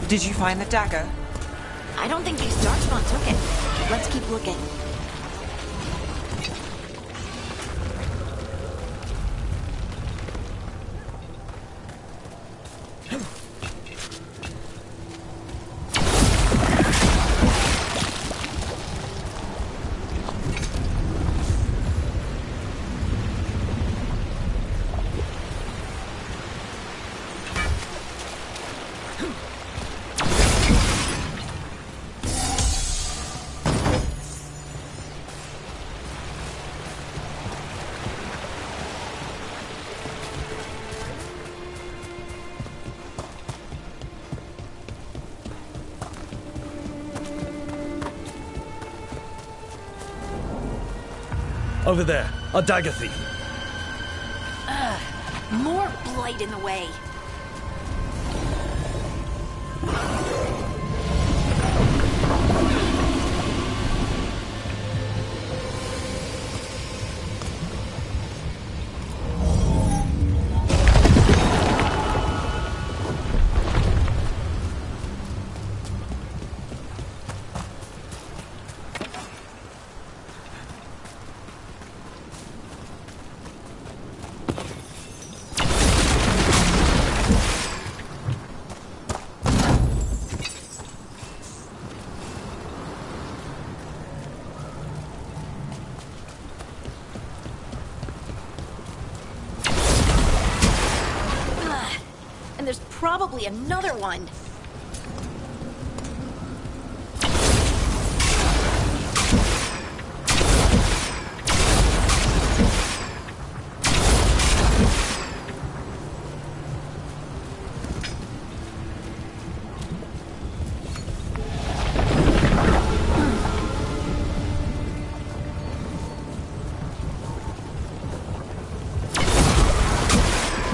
Did you find the dagger? I don't think these Darkspawn took it. Let's keep looking. Over there, a dagger thief. More blight in the way. There's probably another one.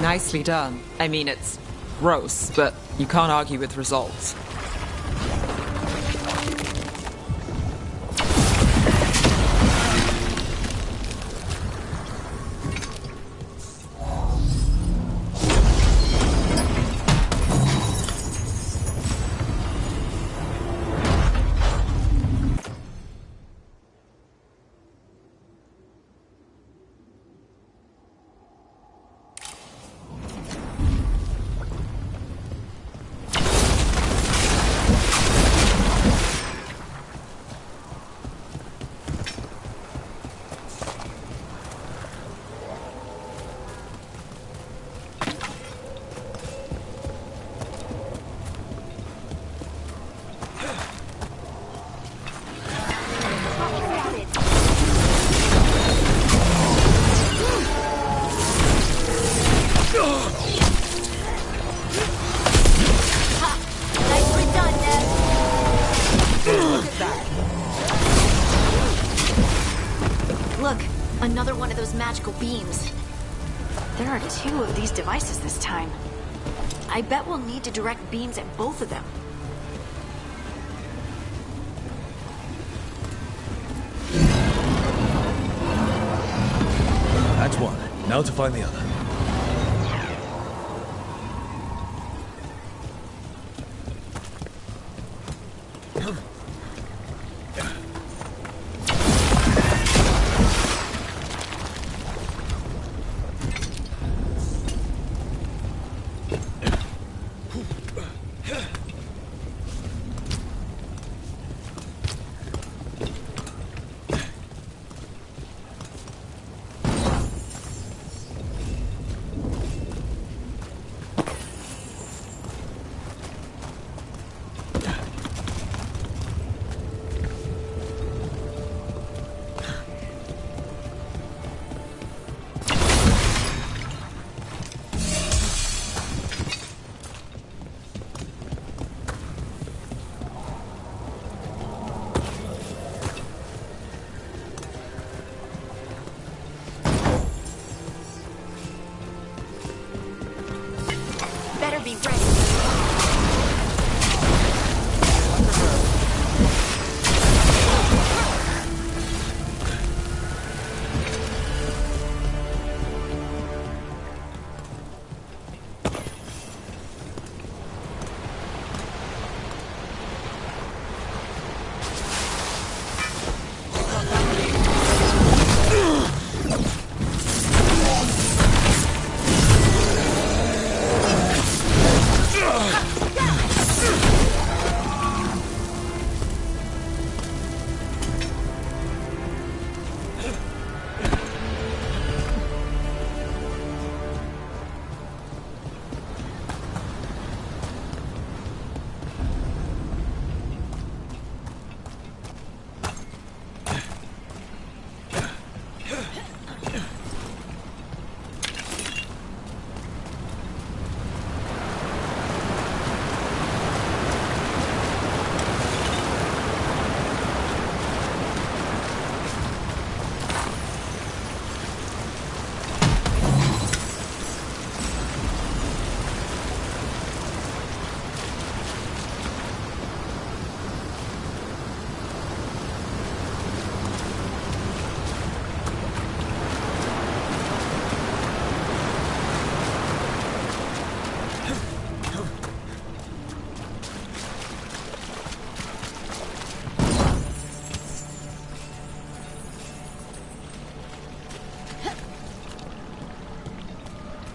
Nicely done. I mean, it's gross, but you can't argue with results. Look, another one of those magical beams. There are 2 of these devices this time. I bet we'll need to direct beams at both of them. That's one. Now to find the other.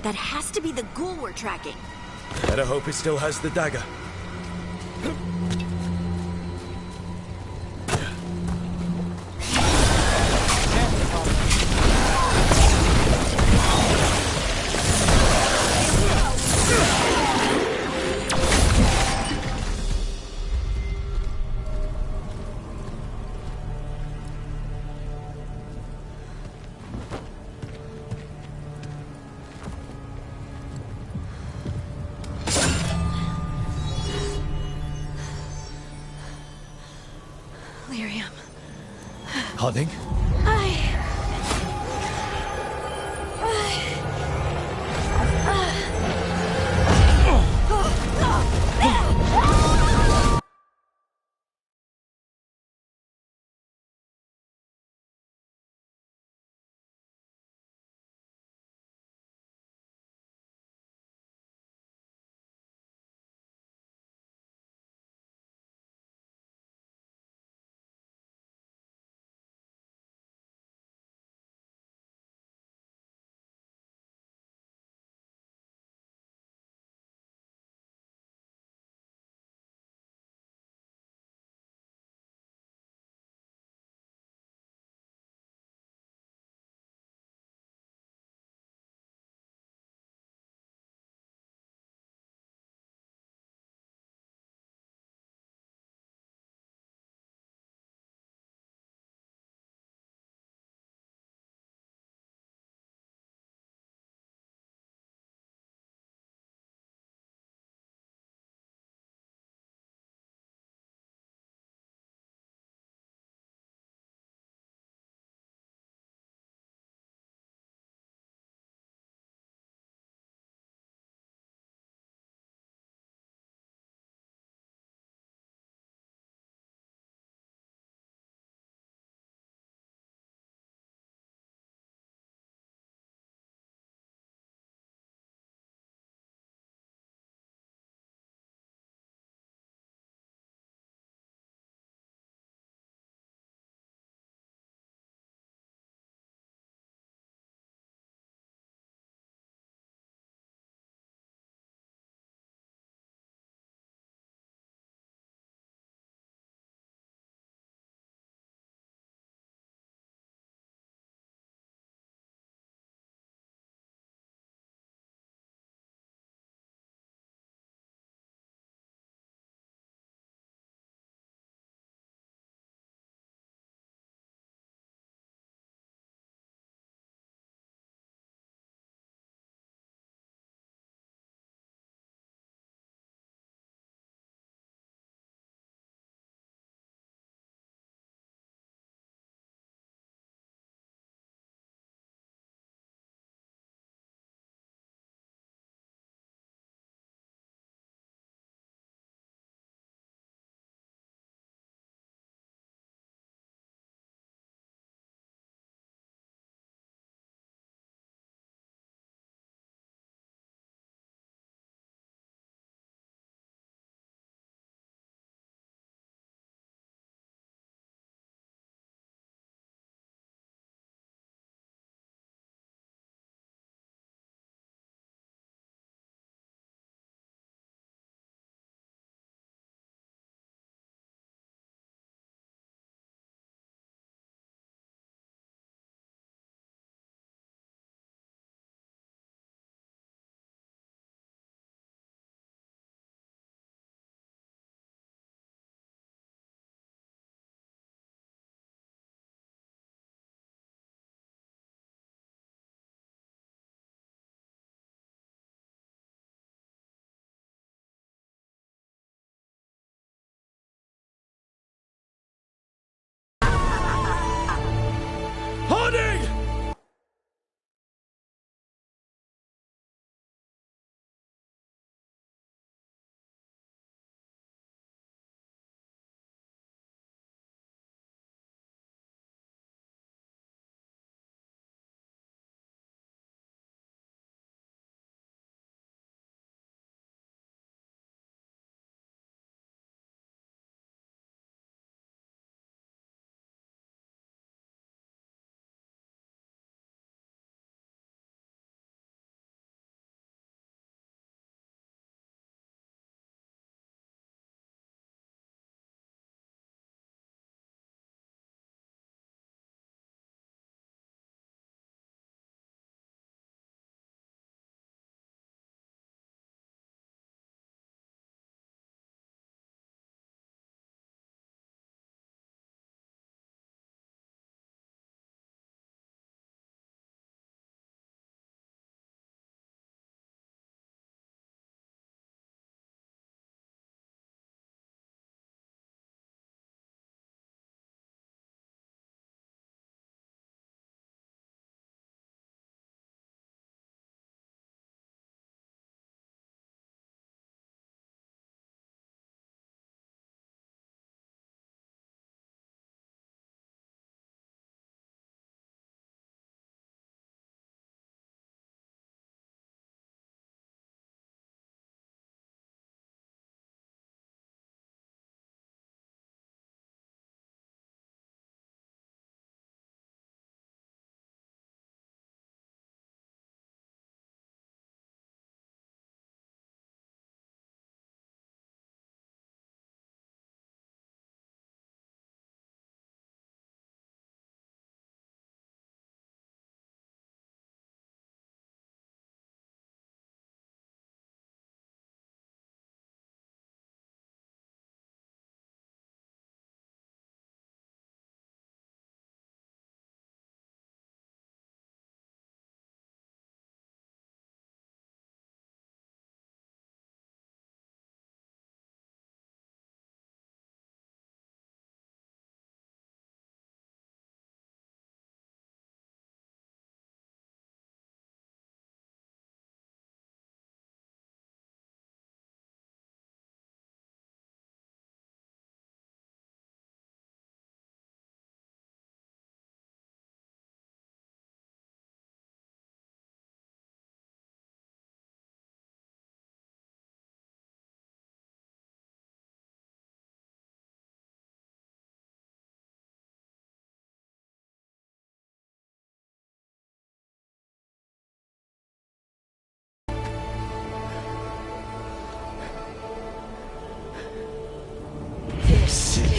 That has to be the ghoul we're tracking. Better hope it still has the dagger. Lyrium. Harding?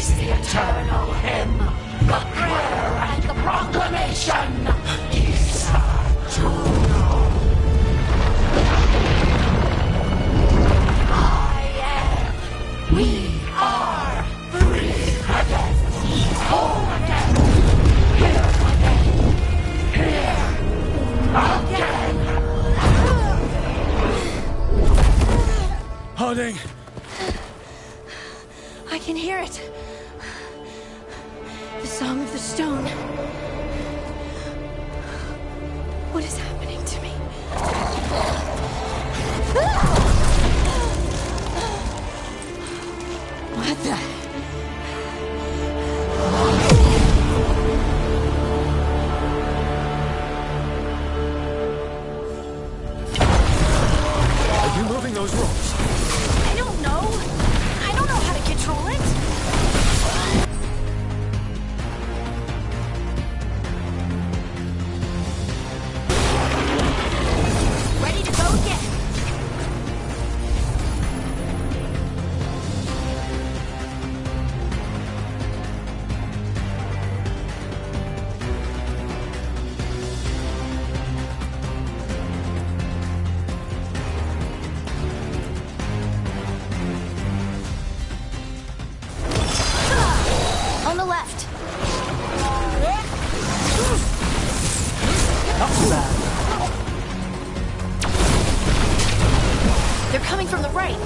Face the eternal hymn, the prayer and the proclamation. Isa Tuno. I am. We are free again. Whole again. Here again. Here again. Harding! I can hear it. The Song of the Stone. What is happening to me? What the? Are you moving those rocks? I don't know. I don't know how to control it. Ready to go again. On the left. Not too bad. They're coming from the right.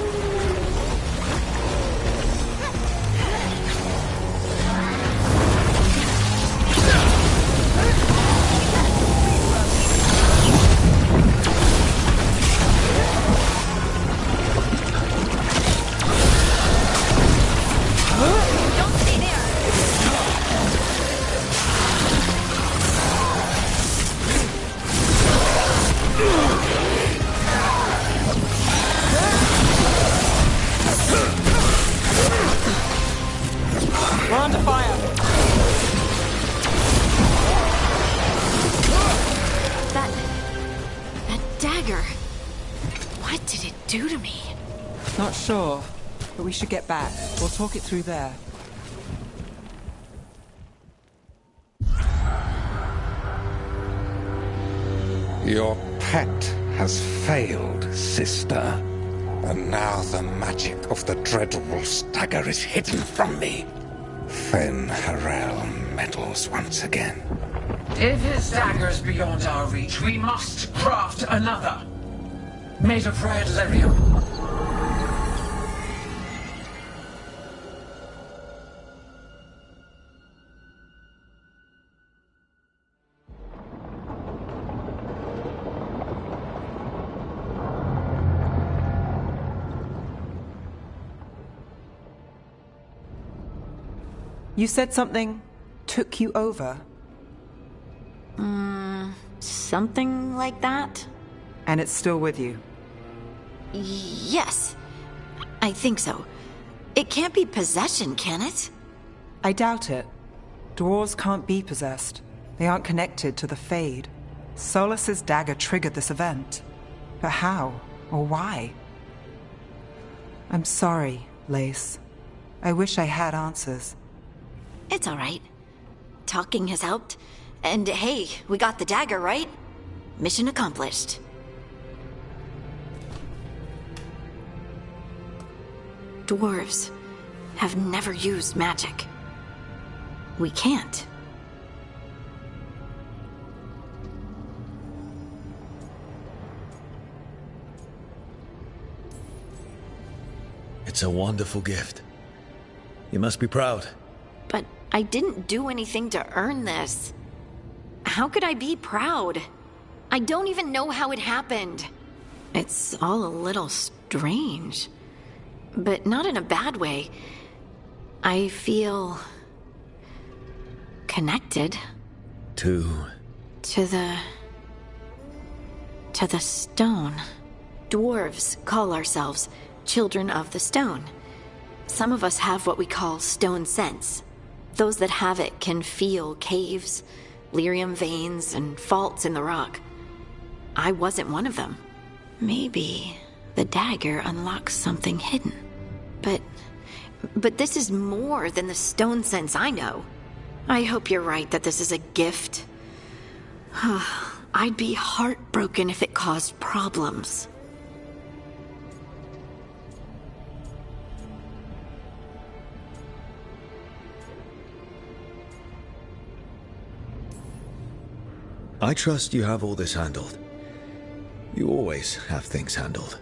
Don't stay there. We're under fire. That dagger. What did it do to me? Not sure, but we should get back. We'll talk it through there. Your pet has failed, sister. And now the magic of the dreadful stagger is hidden from me. Fen Harel meddles once again. If his dagger's beyond our reach, we must craft another. Made of red lyrium. You said something took you over, Something like that? and it's still with you. Yes. I think so. It can't be possession, can it? I doubt it. Dwarves can't be possessed. They aren't connected to the Fade. Solas's dagger triggered this event. But how? Or why? I'm sorry, Lace. I wish I had answers. It's all right. Talking has helped. And hey, we got the dagger, right? Mission accomplished. Dwarves have never used magic. We can't. It's a wonderful gift. You must be proud. But I didn't do anything to earn this. How could I be proud? I don't even know how it happened. It's all a little strange. But not in a bad way. I feel connected To to the stone. Dwarves call ourselves children of the stone. Some of us have what we call stone sense. Those that have it can feel caves, lyrium veins, and faults in the rock. I wasn't one of them. Maybe the dagger unlocks something hidden. But But this is more than the stone sense I know. I hope you're right that this is a gift. I'd be heartbroken if it caused problems. I trust you have all this handled. You always have things handled.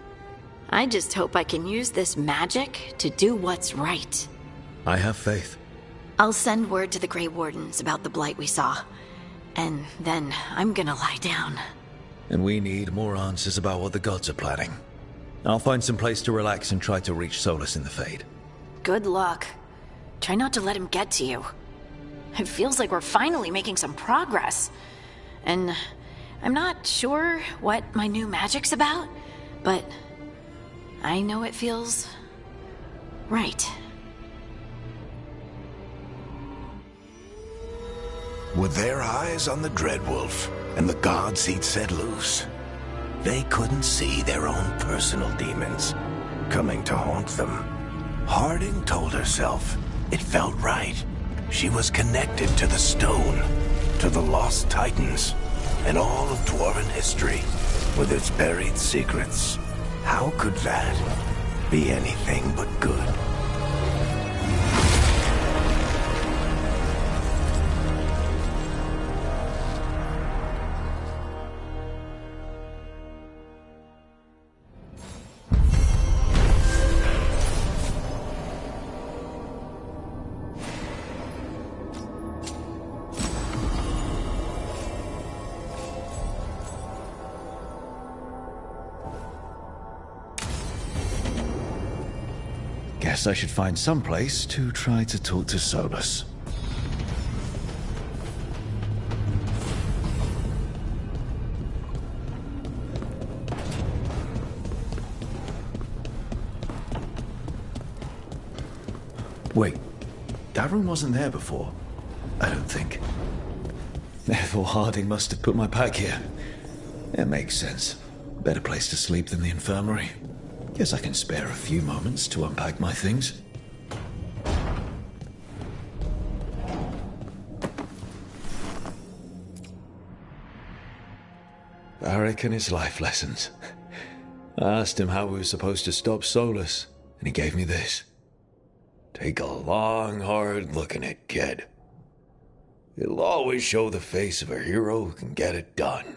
I just hope I can use this magic to do what's right. I have faith. I'll send word to the Grey Wardens about the blight we saw. And then I'm gonna lie down. And we need more answers about what the gods are planning. I'll find some place to relax and try to reach Solus in the Fade. Good luck. Try not to let him get to you. It feels like we're finally making some progress. And I'm not sure what my new magic's about, but I know it feels right. With their eyes on the Dreadwolf and the gods he'd set loose, they couldn't see their own personal demons coming to haunt them. Harding told herself it felt right. She was connected to the stone, to the lost titans, and all of dwarven history with its buried secrets. How could that be anything but good? Guess I should find some place to try to talk to Solus. Wait, that room wasn't there before. I don't think. Therefore, Harding must have put my pack here. It makes sense. Better place to sleep than the infirmary. Guess I can spare a few moments to unpack my things. Varric and his life lessons. I asked him how we were supposed to stop Solus, and he gave me this. Take a long, hard look at it, kid. It'll always show the face of a hero who can get it done.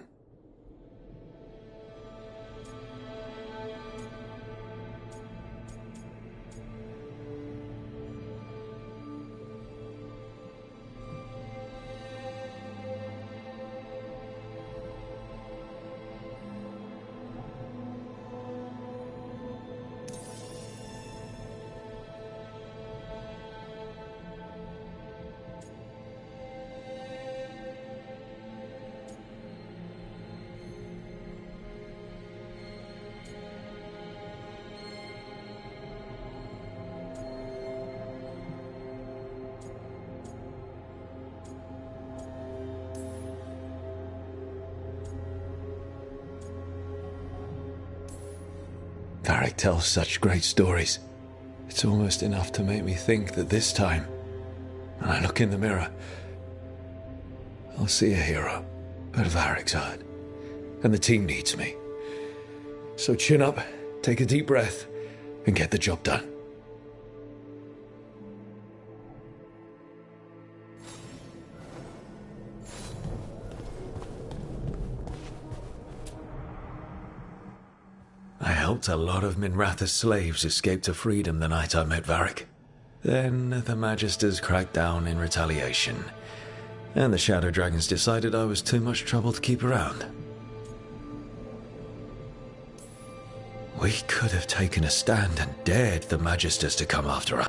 Varric tells such great stories. It's almost enough to make me think that this time, when I look in the mirror, I'll see a hero at Varric's heart. And the team needs me. So chin up, take a deep breath, and get the job done. I helped a lot of Minratha's slaves escape to freedom the night I met Varric. Then the Magisters cracked down in retaliation, and the Shadow Dragons decided I was too much trouble to keep around. We could have taken a stand and dared the Magisters to come after us.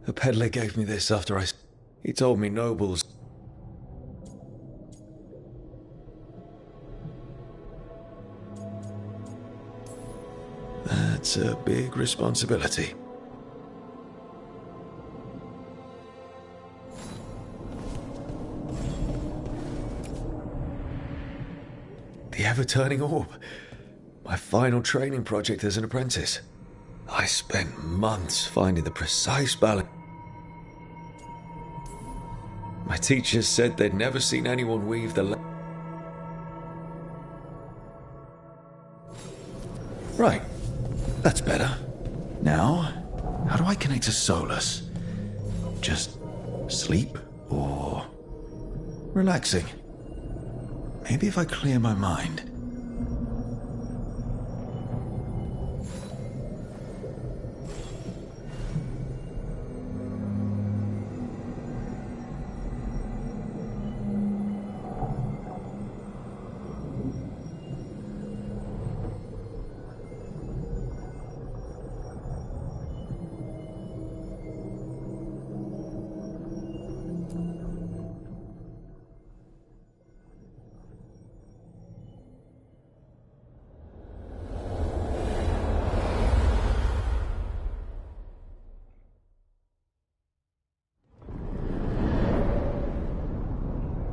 A peddler gave me this after he told me nobles... That's a big responsibility. The ever-turning orb. My final training project as an apprentice. I spent months finding the precise balance. My teachers said they'd never seen anyone weave the... Right. That's better. Now, how do I connect to Solus? Just sleep or relaxing? Maybe if I clear my mind.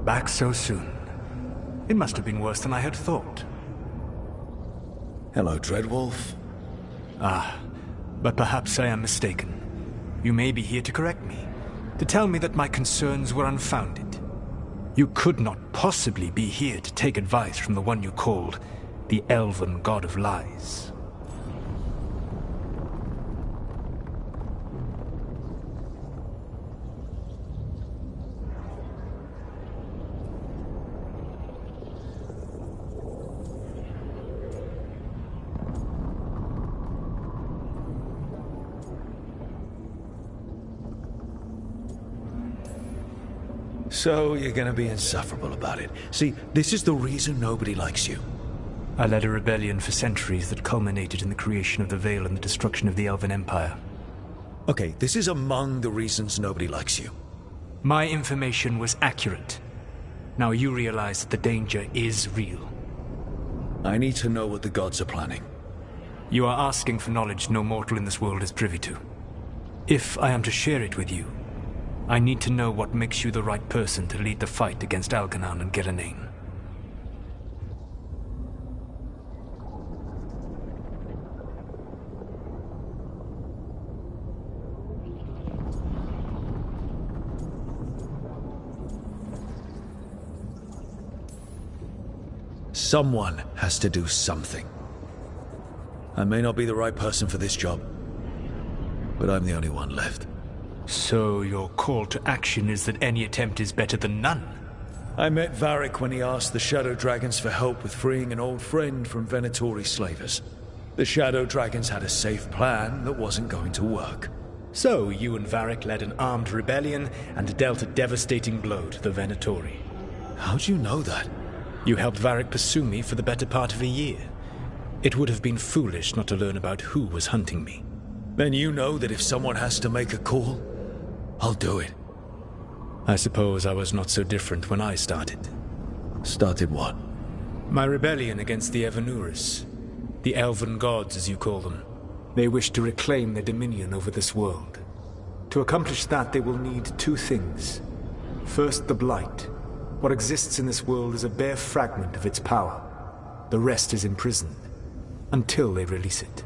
Back so soon. It must have been worse than I had thought. Hello, Dreadwolf. Ah, but perhaps I am mistaken. You may be here to correct me, to tell me that my concerns were unfounded. You could not possibly be here to take advice from the one you called the Elven God of Lies. So you're gonna be insufferable about it. See, this is the reason nobody likes you. I led a rebellion for centuries that culminated in the creation of the Veil and the destruction of the Elven Empire. Okay, this is among the reasons nobody likes you. My information was accurate. Now you realize that the danger is real. I need to know what the gods are planning. You are asking for knowledge no mortal in this world is privy to. If I am to share it with you, I need to know what makes you the right person to lead the fight against Algernon and Geranean. Someone has to do something. I may not be the right person for this job, but I'm the only one left. So your call to action is that any attempt is better than none? I met Varric when he asked the Shadow Dragons for help with freeing an old friend from Venatori slavers. The Shadow Dragons had a safe plan that wasn't going to work. So you and Varric led an armed rebellion and dealt a devastating blow to the Venatori. How'd you know that? You helped Varric pursue me for the better part of a year. It would have been foolish not to learn about who was hunting me. Then you know that if someone has to make a call, I'll do it. I suppose I was not so different when I started. Started what? My rebellion against the Evanuris. The Elven Gods, as you call them. They wish to reclaim their dominion over this world. To accomplish that, they will need two things. First, the Blight. What exists in this world is a bare fragment of its power. The rest is imprisoned, until they release it.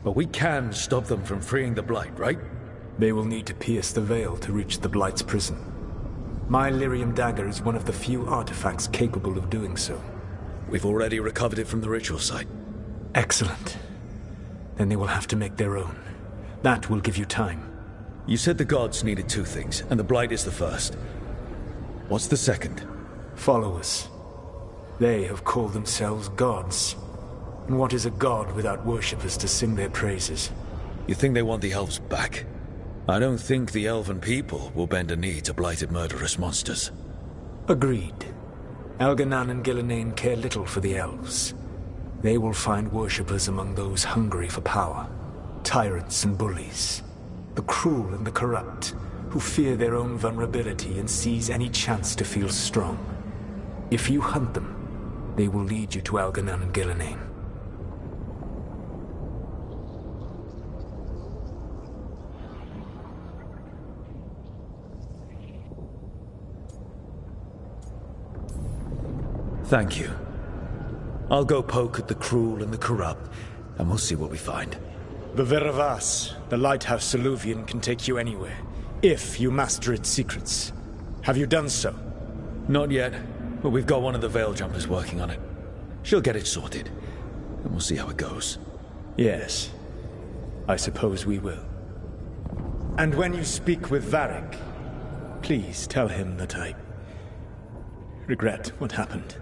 But we can stop them from freeing the Blight, right? They will need to pierce the veil to reach the Blight's prison. My Lyrium dagger is one of the few artifacts capable of doing so. We've already recovered it from the ritual site. Excellent. Then they will have to make their own. That will give you time. You said the gods needed two things, and the Blight is the first. What's the second? Followers. They have called themselves gods. And what is a god without worshippers to sing their praises? You think they want the elves back? I don't think the elven people will bend a knee to blighted murderous monsters. Agreed. Elganan and Gillenane care little for the elves. They will find worshippers among those hungry for power. Tyrants and bullies. The cruel and the corrupt, who fear their own vulnerability and seize any chance to feel strong. If you hunt them, they will lead you to Elganan and Gillenane. Thank you. I'll go poke at the cruel and the corrupt, and we'll see what we find. The Veravas, the lighthouse Soluvian, can take you anywhere, if you master its secrets. Have you done so? Not yet, but we've got one of the Veil Jumpers working on it. She'll get it sorted, and we'll see how it goes. Yes, I suppose we will. And when you speak with Varric, please tell him that I regret what happened.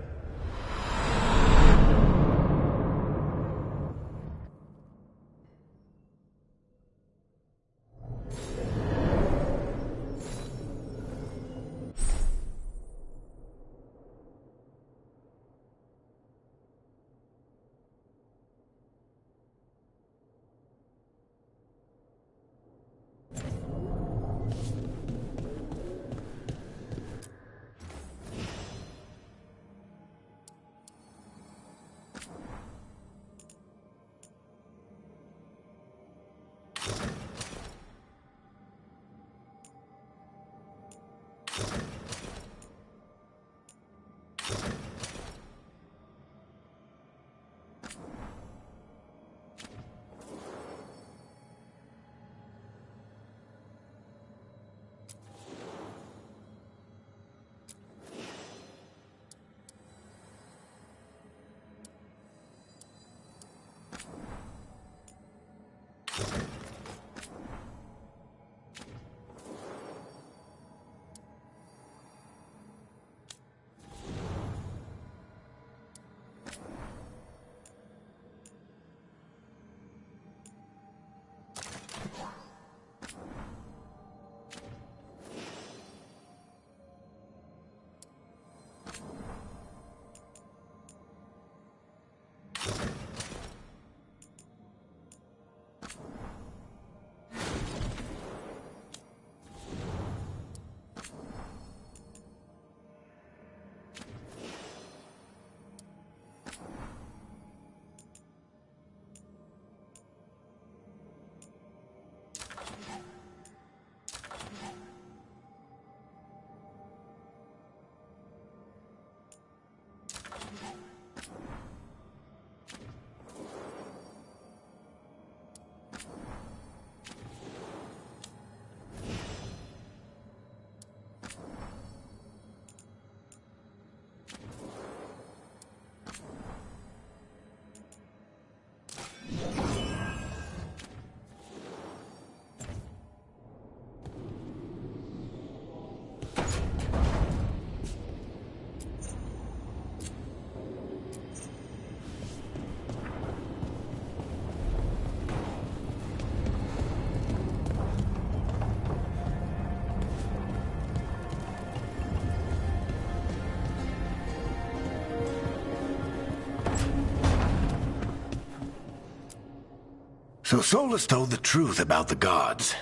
So Solus told the truth about the gods.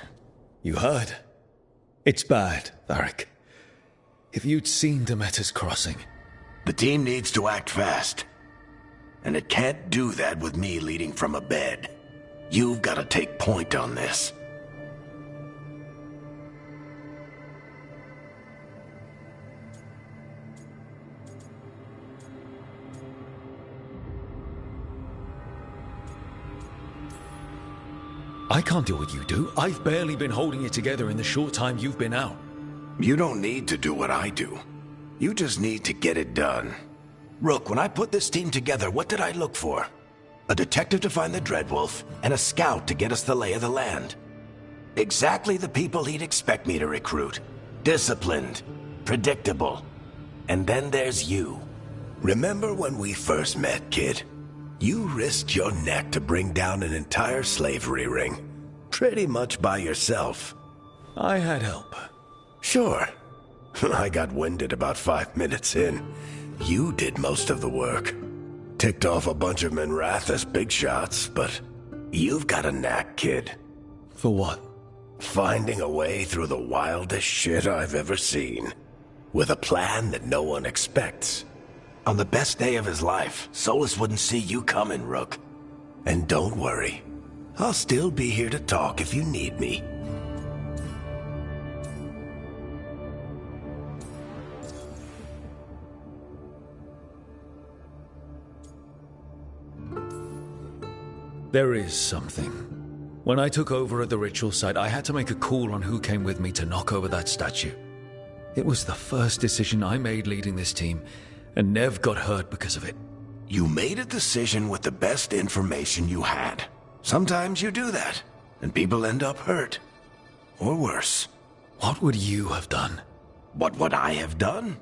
You heard? It's bad, Varric. If you'd seen Demeter's crossing... The team needs to act fast. And it can't do that with me leading from a bed. You've got to take point on this. I can't do what you do. I've barely been holding it together in the short time you've been out. You don't need to do what I do. You just need to get it done. Rook, when I put this team together, what did I look for? A detective to find the Dreadwolf, and a scout to get us the lay of the land. Exactly the people he'd expect me to recruit. Disciplined, predictable. And then there's you. Remember when we first met, kid? You risked your neck to bring down an entire slavery ring. Pretty much by yourself. I had help. Sure. I got winded about 5 minutes in. You did most of the work. Ticked off a bunch of Minrathous big shots, but you've got a knack, kid. For what? Finding a way through the wildest shit I've ever seen. With a plan that no one expects. On the best day of his life, Solus wouldn't see you coming, Rook. And don't worry. I'll still be here to talk if you need me. There is something. When I took over at the ritual site, I had to make a call on who came with me to knock over that statue. It was the first decision I made leading this team, and Nev got hurt because of it. You made a decision with the best information you had. Sometimes you do that, and people end up hurt. Or worse. What would you have done? What would I have done?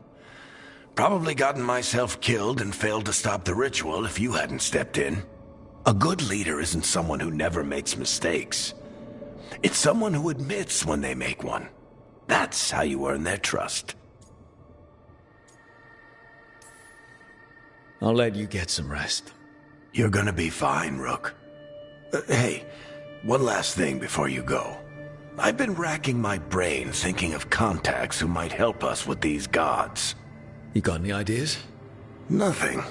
Probably gotten myself killed and failed to stop the ritual if you hadn't stepped in. A good leader isn't someone who never makes mistakes. It's someone who admits when they make one. That's how you earn their trust. I'll let you get some rest. You're gonna be fine, Rook. Hey, one last thing before you go. I've been racking my brain thinking of contacts who might help us with these gods. You got any ideas? Nothing.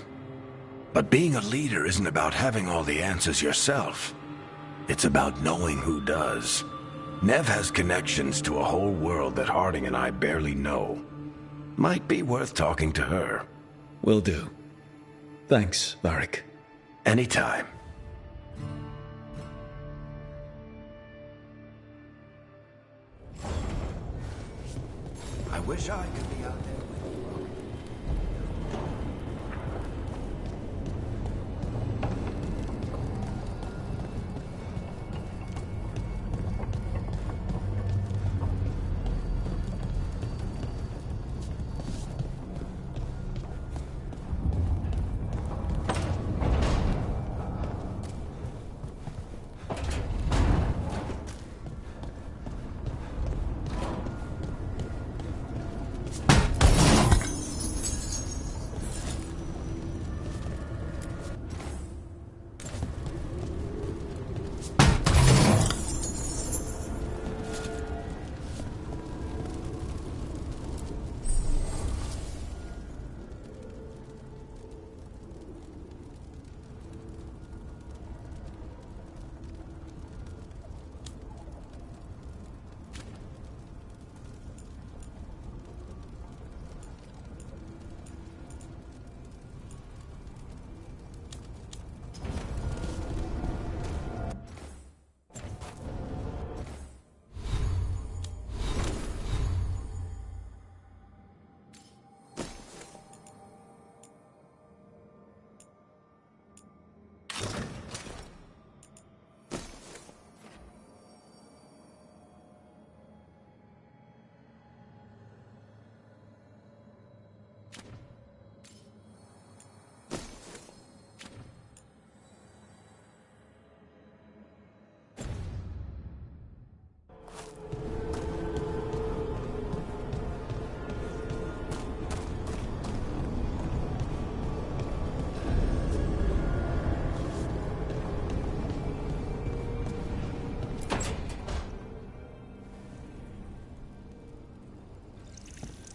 But being a leader isn't about having all the answers yourself. It's about knowing who does. Nev has connections to a whole world that Harding and I barely know. Might be worth talking to her. Will do. Thanks, Varric. Anytime. I wish I could be out there with you.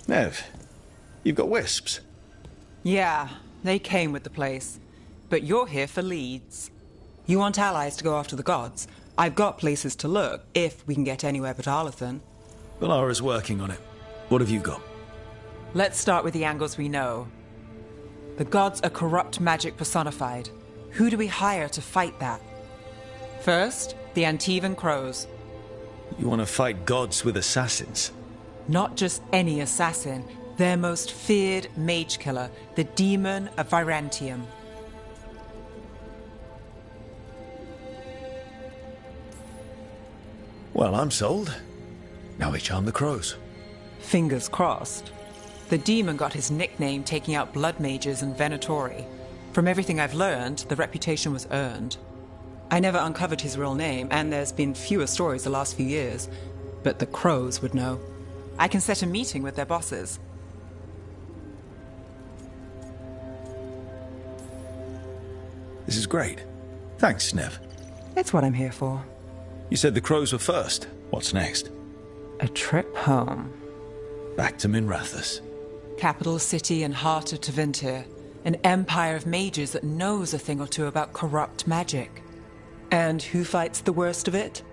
Nev, you've got wisps. Yeah, they came with the place. But you're here for leads. You want allies to go after the gods? I've got places to look, if we can get anywhere but Arlathan. Valara's working on it. What have you got? Let's start with the angles we know. The gods are corrupt magic personified. Who do we hire to fight that? First, the Antivan Crows. You want to fight gods with assassins? Not just any assassin, their most feared mage killer, the Demon of Virantium. Well, I'm sold. Now we charm the crows. Fingers crossed. The demon got his nickname taking out blood mages and Venatori. From everything I've learned, the reputation was earned. I never uncovered his real name, and there's been fewer stories the last few years. but the crows would know. I can set a meeting with their bosses. This is great. Thanks, Snev. It's what I'm here for. You said the crows were first. What's next? A trip home. Back to Minrathous. Capital city and heart of Tevinter. An empire of mages that knows a thing or two about corrupt magic. And who fights the worst of it?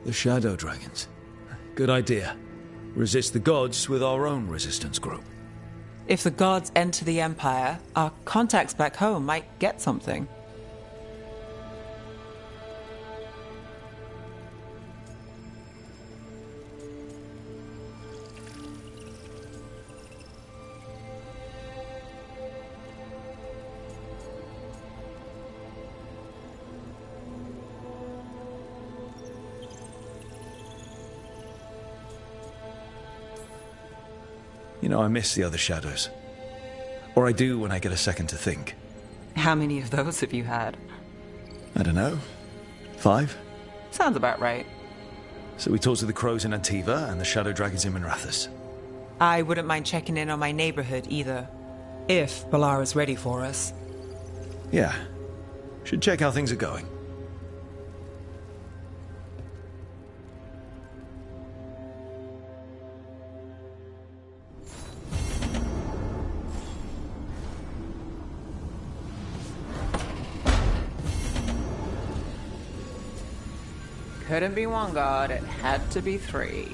The Shadow Dragons. Good idea. Resist the gods with our own resistance group. If the gods enter the empire, our contacts back home might get something. You know, I miss the other shadows. Or I do when I get a second to think. How many of those have you had? I don't know. 5? Sounds about right. So we talked to the crows in Antiva and the shadow dragons in Minrathous. I wouldn't mind checking in on my neighborhood either. If Balara's ready for us. Yeah. Should check how things are going. Couldn't be one god, it had to be 3.